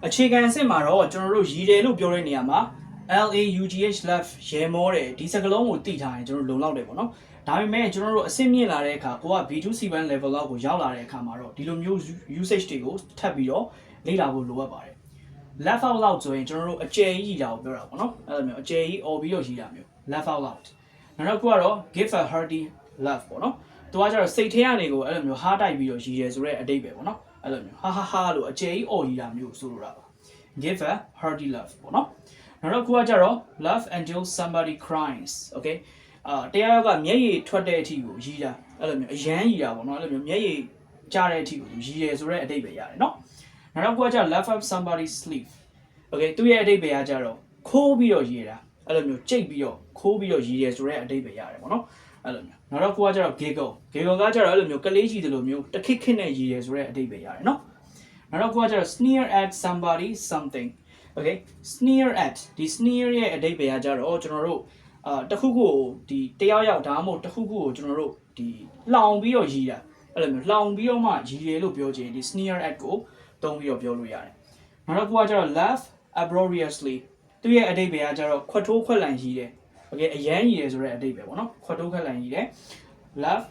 အခြေခံအဆင့်မှာတော့ကျွန်တော်တို့ရည်တယ်လို့ပြောတဲ့နေရာမှာ LAUGH left ရေမောတယ်ဒီစကားလုံးကိုသိထားရင်ကျွန်တော်လုံလောက်တယ်ပေါ့နော်ဒါပေမဲ့ကျွန်တော်တို့အဆင့်မြင့်လာတဲ့အခါကိုက B2 C1 level လောက်ကိုရောက်လာတဲ့အခါမှာတော့ဒီလိုမျိုး usage တွေကိုထပ်ပြီးတော့လေ့လာဖို့လိုအပ်ပါတယ် left out loud ဆိုရင်ကျွန်တော်တို့အကျယ်ကြီးတာကိုပြောတာပေါ့နော်အဲ့လိုမျိုးအကျယ်ကြီး អော်ပြီးတော့ရည်တာမျိုး left out loud နောက်တစ်ခုကတော့ give a hearty laugh ပေါ့နော်သူကကျတော့စိတ်ထဲကနေကိုအဲ့လိုမျိုးဟားတိုက်ပြီးတော့ရည်ရဲဆိုတဲ့အတိတ်ပဲပေါ့နော်အဲ့လိုမျိုးဟာဟာဟာလို့အကျယ်ကြီးអော်ရည်တာမျိုးဆိုလိုတာပါ give a hearty laugh ပေါ့နော်နောက်တစ်ခုကကျတော့ laugh until somebody cries okay တရားရောက်ကမျက်ရည်ထွက်တဲ့အထိကိုရည်တာအဲ့လိုမျိုးအရန်ရည်တာပေါ့နော်အဲ့လိုမျိုးမျက်ရည်ကျတဲ့အထိကိုရည်ရဲဆိုတဲ့အတိတ်ပဲရတယ်နော်နောက်တစ်ခုကကျ laugh up somebody's sleeve okay သူ့ရဲ့အတိတ်ပဲရကြတော့ခိုးပြီးတော့ရည်တာအဲ့လိုမျိုးကြိတ်ပြီးတော့ခိုးပြီးတော့ရည်ရဲဆိုတဲ့အတိတ်ပဲရတယ်ပေါ့နော်အဲ့လိုမျိုးနောက်တစ်ခုကကျတော့ giggle ကကျတော့အဲ့လိုမျိုးကလေးကြီးတယ်လို့မျိုးတခစ်ခစ်နဲ့ရည်ရဲဆိုတဲ့အတိတ်ပဲရတယ်နော်နောက်တစ်ခုကကျတော့ sneer at somebody something okay sneer at ဒီ sneer ရဲ့အဓိပ္ပာယ်ကကြတော့ကျွန်တော်တို့တခုခုကိုဒီတယောက်ယောက်ဒါမှမဟုတ်တခုခုကိုကျွန်တော်တို့ဒီလှောင်ပြီးတော့ရည်တာအဲ့လိုမျိုးလှောင်ပြီးတော့မှရည်ရလို့ပြောချင်ဒီ sneer at ကိုသုံးပြီးတော့ပြောလို့ရတယ်နောက်တစ်ခုကကျတော့ laugh uproariously သူရဲ့အဓိပ္ပာယ်ကကြတော့ခွတ်ထိုးခွက်လန်ရည်တယ် okay အရန်ရည်တယ်ဆိုတဲ့အဓိပ္ပာယ်ပေါ့နော်ခွတ်ထိုးခွက်လန်ရည်တယ် laugh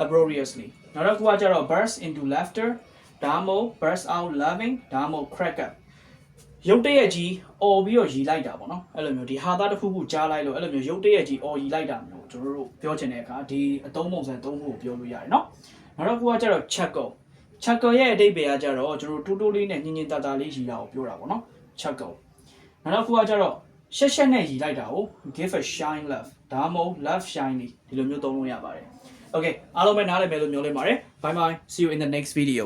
uproariously နောက်တစ်ခုကကျတော့ burst into laughter ဒါမှမဟုတ် burst out laughing ဒါမှမဟုတ် crack upရုပ်တရက်ကြီးអော်ပြီးတော့ရည်လိုက်တာပေါ့နော်အဲ့လိုမျိုးဒီဟာသားတစ်ခုခုကြားလိုက်လို့အဲ့လိုမျိုးရုပ်တရက်ကြီးអော်ရည်လိုက်တာမျိုးကျွန်တော်တို့ပြောချင်တဲ့အခါဒီအသုံးပုံစံသုံးခုကိုပြောလို့ရတယ်နော်နောက်တစ်ခုကကျတော့ chuckle ရဲ့အဓိပ္ပာယ်ကကျတော့ကျွန်တော်တို့တိုးတိုးလေးနဲ့ညင်ညင်တာတာလေးရည်တာကိုပြောတာပေါ့နော် chuckle နောက်တစ်ခုကကျတော့ရှက်ရှက်နဲ့ရည်လိုက်တာကို give a shine laugh ဒါမှမဟုတ် laugh shiny ဒီလိုမျိုးသုံးလို့ရပါတယ် okay အားလုံးပဲနားလည်မယ်လို့မျှော်လင့်ပါတယ် bye bye see you in the next video